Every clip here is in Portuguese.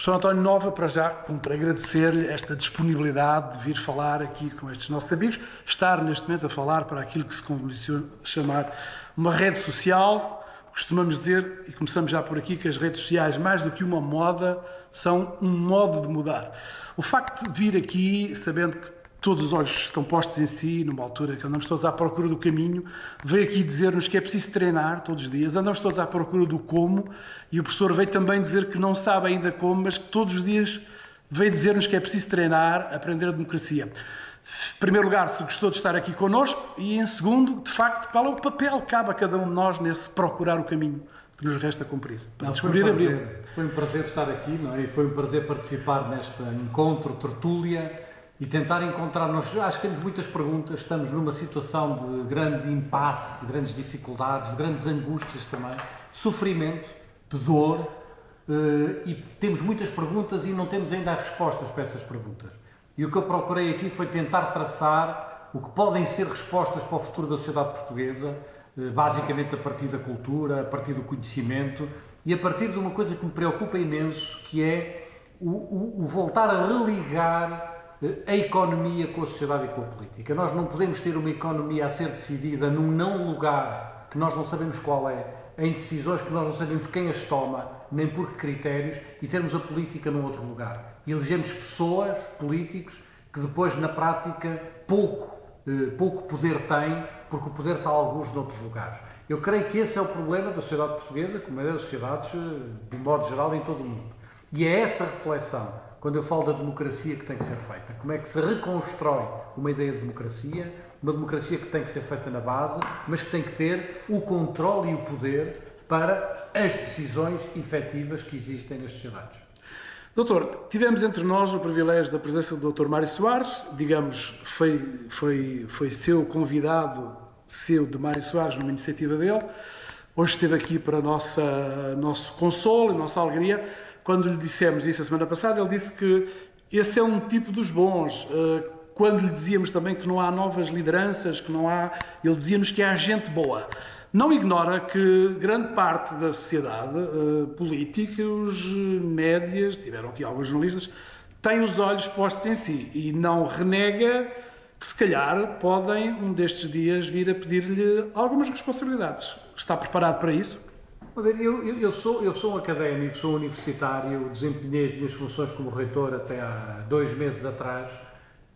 Professor António Nova, para já, cumpre agradecer-lhe esta disponibilidade de vir falar aqui com estes nossos amigos, estar neste momento a falar para aquilo que se convenciona chamar uma rede social. Costumamos dizer, e começamos já por aqui, que as redes sociais, mais do que uma moda, são um modo de mudar. O facto de vir aqui, sabendo que todos os olhos estão postos em si, numa altura que andamos todos à procura do caminho, veio aqui dizer-nos que é preciso treinar todos os dias, andamos todos à procura do como, e o professor veio também dizer que não sabe ainda como, mas que todos os dias veio dizer-nos que é preciso treinar, aprender a democracia. Em primeiro lugar, se gostou de estar aqui connosco, e em segundo, de facto, qual é o papel que cabe a cada um de nós nesse procurar o caminho que nos resta cumprir? Para descobrir abril. Foi um prazer estar aqui, não é? E foi um prazer participar neste encontro, tertúlia, e tentar encontrar-nos. Acho que temos muitas perguntas, estamos numa situação de grande impasse, de grandes dificuldades, de grandes angústias também, de sofrimento, de dor, e temos muitas perguntas e não temos ainda as respostas para essas perguntas. E o que eu procurei aqui foi tentar traçar o que podem ser respostas para o futuro da sociedade portuguesa, basicamente a partir da cultura, a partir do conhecimento e a partir de uma coisa que me preocupa imenso, que é o voltar a religar a economia com a sociedade e com a política. Nós não podemos ter uma economia a ser decidida num não lugar que nós não sabemos qual é, em decisões que nós não sabemos quem as toma, nem por que critérios, e termos a política num outro lugar. E elegemos pessoas, políticos, que depois, na prática, pouco poder têm, porque o poder está alguns noutros lugares. Eu creio que esse é o problema da sociedade portuguesa, como é das sociedades, de modo geral, em todo o mundo. E é essa reflexão, quando eu falo da democracia, que tem que ser feita. Como é que se reconstrói uma ideia de democracia, uma democracia que tem que ser feita na base, mas que tem que ter o controle e o poder para as decisões efetivas que existem nas sociedades. Doutor, tivemos entre nós o privilégio da presença do Dr. Mário Soares, digamos, foi seu convidado, seu de Mário Soares, numa iniciativa dele. Hoje esteve aqui para nosso consolo e nossa alegria. Quando lhe dissemos isso a semana passada, ele disse que esse é um tipo dos bons. Quando lhe dizíamos também que não há novas lideranças, que não há, ele dizia-nos que há gente boa. Não ignora que grande parte da sociedade política, os médias, tiveram aqui alguns jornalistas, têm os olhos postos em si e não renega que se calhar podem um destes dias vir a pedir-lhe algumas responsabilidades. Está preparado para isso? Eu sou um académico, sou um universitário, desempenhei as minhas funções como reitor até há 2 meses atrás.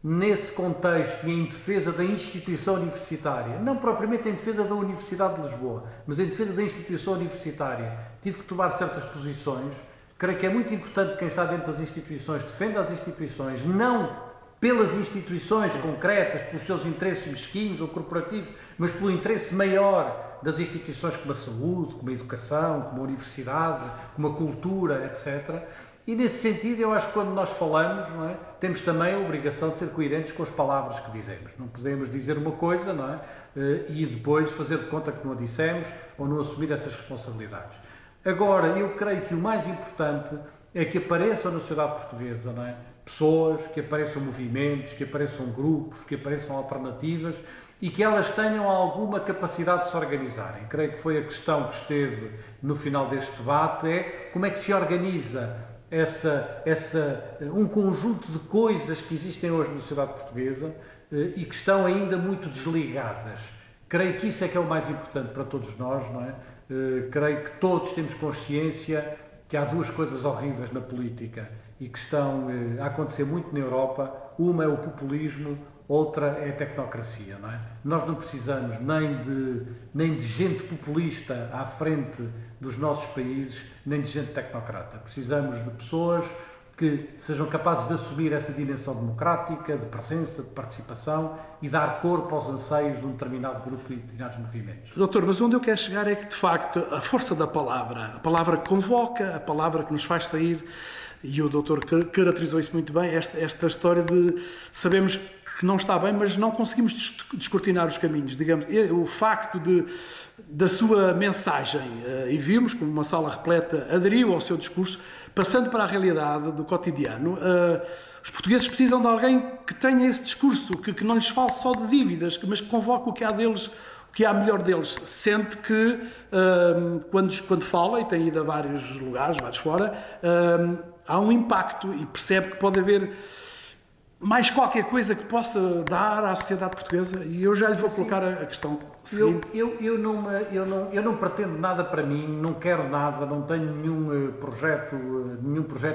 Nesse contexto e em defesa da instituição universitária, não propriamente em defesa da Universidade de Lisboa, mas em defesa da instituição universitária, tive que tomar certas posições. Creio que é muito importante que quem está dentro das instituições defenda as instituições, não pelas instituições concretas, pelos seus interesses mesquinhos ou corporativos, mas pelo interesse maior das instituições como a saúde, como a educação, como a universidade, como a cultura, etc. E nesse sentido, eu acho que quando nós falamos, não é, temos também a obrigação de ser coerentes com as palavras que dizemos. Não podemos dizer uma coisa, não é, e depois fazer de conta que não a dissemos ou não assumir essas responsabilidades. Agora, eu creio que o mais importante é que apareçam na sociedade portuguesa, não é, pessoas, que apareçam movimentos, que apareçam grupos, que apareçam alternativas e que elas tenham alguma capacidade de se organizarem. Creio que foi a questão que esteve no final deste debate, é como é que se organiza um conjunto de coisas que existem hoje na sociedade portuguesa e que estão ainda muito desligadas. Creio que isso é que é o mais importante para todos nós, não é? Creio que todos temos consciência que há 2 coisas horríveis na política e que estão a acontecer muito na Europa. Uma é o populismo, outra é a tecnocracia, não é? Nós não precisamos nem de gente populista à frente dos nossos países, nem de gente tecnocrata. Precisamos de pessoas que sejam capazes de assumir essa dimensão democrática, de presença, de participação e dar corpo aos anseios de um determinado grupo e de determinados movimentos. Doutor, mas onde eu quero chegar é que, de facto, a força da palavra, a palavra que convoca, a palavra que nos faz sair, e o doutor caracterizou isso muito bem, esta história de sabemos que não está bem, mas não conseguimos descortinar os caminhos, digamos. O facto da sua mensagem, e vimos como uma sala repleta aderiu ao seu discurso, passando para a realidade do cotidiano, os portugueses precisam de alguém que tenha esse discurso, que não lhes fale só de dívidas, mas que convoque o que há deles, o que há melhor deles. Sente que, quando fala, e tem ido a vários lugares, vários fora, há um impacto e percebe que pode haver mais qualquer coisa que possa dar à sociedade portuguesa, e eu já lhe vou colocar a questão seguinte. Eu não pretendo nada para mim, não quero nada, não tenho nenhum projeto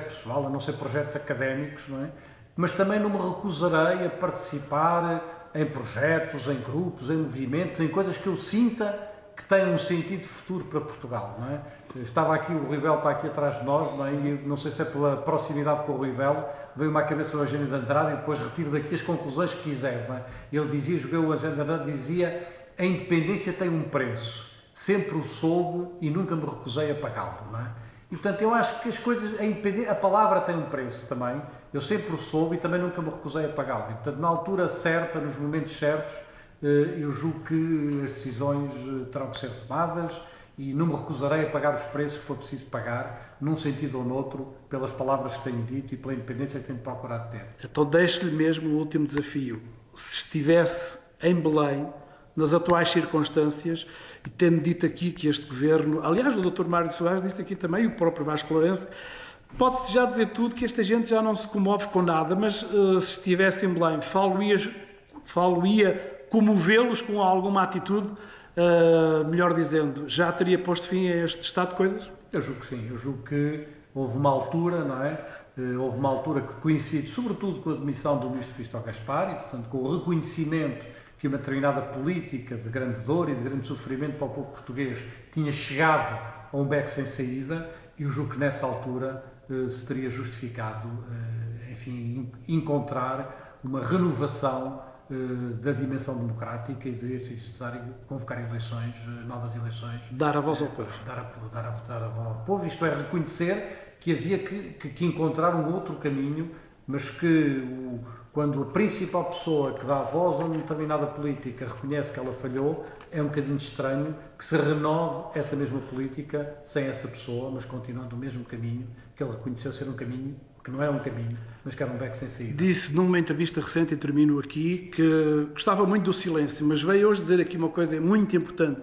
pessoal, a não ser projetos académicos, não é? Mas também não me recusarei a participar em projetos, em grupos, em movimentos, em coisas que eu sinta que têm um sentido futuro para Portugal, não é? Estava aqui, o Rui Belo está aqui atrás de nós, não é? E não sei se é pela proximidade com o Rui Belo, veio-me à cabeça o Eugênio de Andrade e depois retiro daqui as conclusões que quiser, não é? Ele dizia, o Eugênio de Andrade dizia, a independência tem um preço, sempre o soube e nunca me recusei a pagá-lo, não é? E portanto eu acho que as coisas, a palavra tem um preço também, eu sempre o soube e também nunca me recusei a pagá-lo. E portanto na altura certa, nos momentos certos, eu julgo que as decisões terão que ser tomadas e não me recusarei a pagar os preços que for preciso pagar, num sentido ou noutro, pelas palavras que tenho dito e pela independência que tenho procurado ter. Então deixo-lhe mesmo o último desafio. Se estivesse em Belém, nas atuais circunstâncias, e tendo dito aqui que este governo, aliás o Dr. Mário de Soares disse aqui também, e o próprio Vasco Lourenço, pode-se já dizer tudo que esta gente já não se comove com nada, mas se estivesse em Belém, falo-ia comovê-los com alguma atitude, melhor dizendo, já teria posto fim a este estado de coisas? Eu julgo que sim, eu julgo que houve uma altura, não é? Houve uma altura que coincide, sobretudo com a demissão do Ministro Vítor Gaspar e, portanto, com o reconhecimento que uma determinada política de grande dor e de grande sofrimento para o povo português tinha chegado a um beco sem saída, e eu julgo que nessa altura se teria justificado, enfim, encontrar uma renovação da dimensão democrática e de ser necessário convocar eleições, novas eleições. Dar a voz ao povo. Dar a voz ao povo, isto é, reconhecer que havia que encontrar um outro caminho, mas que quando a principal pessoa que dá voz a uma determinada política reconhece que ela falhou, é um bocadinho estranho que se renove essa mesma política sem essa pessoa, mas continuando o mesmo caminho que ele reconheceu ser um caminho que não é um caminho, mas que era um beco sem saída. Disse numa entrevista recente, e termino aqui, que gostava muito do silêncio, mas veio hoje dizer aqui uma coisa muito importante: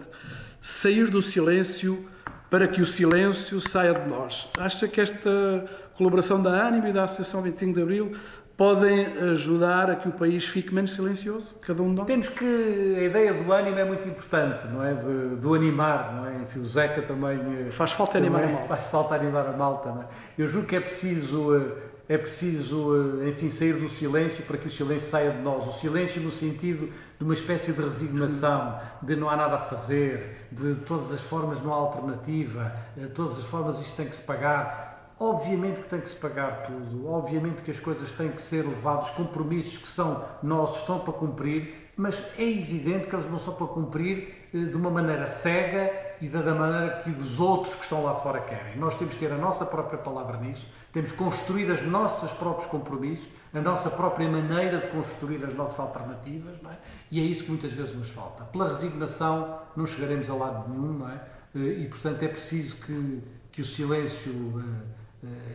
sair do silêncio para que o silêncio saia de nós. Acha que esta colaboração da ANIM e da Associação 25 de Abril podem ajudar a que o país fique menos silencioso, cada um de nós? Temos que... A ideia do ânimo é muito importante, não é? Do animar, não é? Enfim, o Zeca também... Faz falta animar a malta. Faz falta animar a malta, não é? Eu julgo que é preciso, enfim, sair do silêncio para que o silêncio saia de nós. O silêncio no sentido de uma espécie de resignação, de não há nada a fazer, de todas as formas não há alternativa, de todas as formas isto tem que se pagar. Obviamente que tem que se pagar tudo, obviamente que as coisas têm que ser levadas, compromissos que são nossos, estão para cumprir, mas é evidente que eles não são para cumprir de uma maneira cega e da maneira que os outros que estão lá fora querem. Nós temos que ter a nossa própria palavra nisso, temos que construir os nossos próprios compromissos, a nossa própria maneira de construir as nossas alternativas, não é? E é isso que muitas vezes nos falta. Pela resignação não chegaremos a lado nenhum, não é? E portanto é preciso que o silêncio...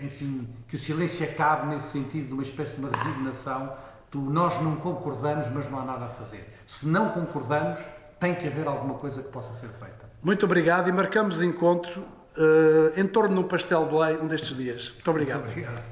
enfim, que o silêncio acabe nesse sentido de uma espécie de uma resignação. Nós não concordamos, mas não há nada a fazer. Se não concordamos, tem que haver alguma coisa que possa ser feita. Muito obrigado, e marcamos encontro em torno de um pastel de Belém um destes dias. Muito obrigado. Muito obrigado.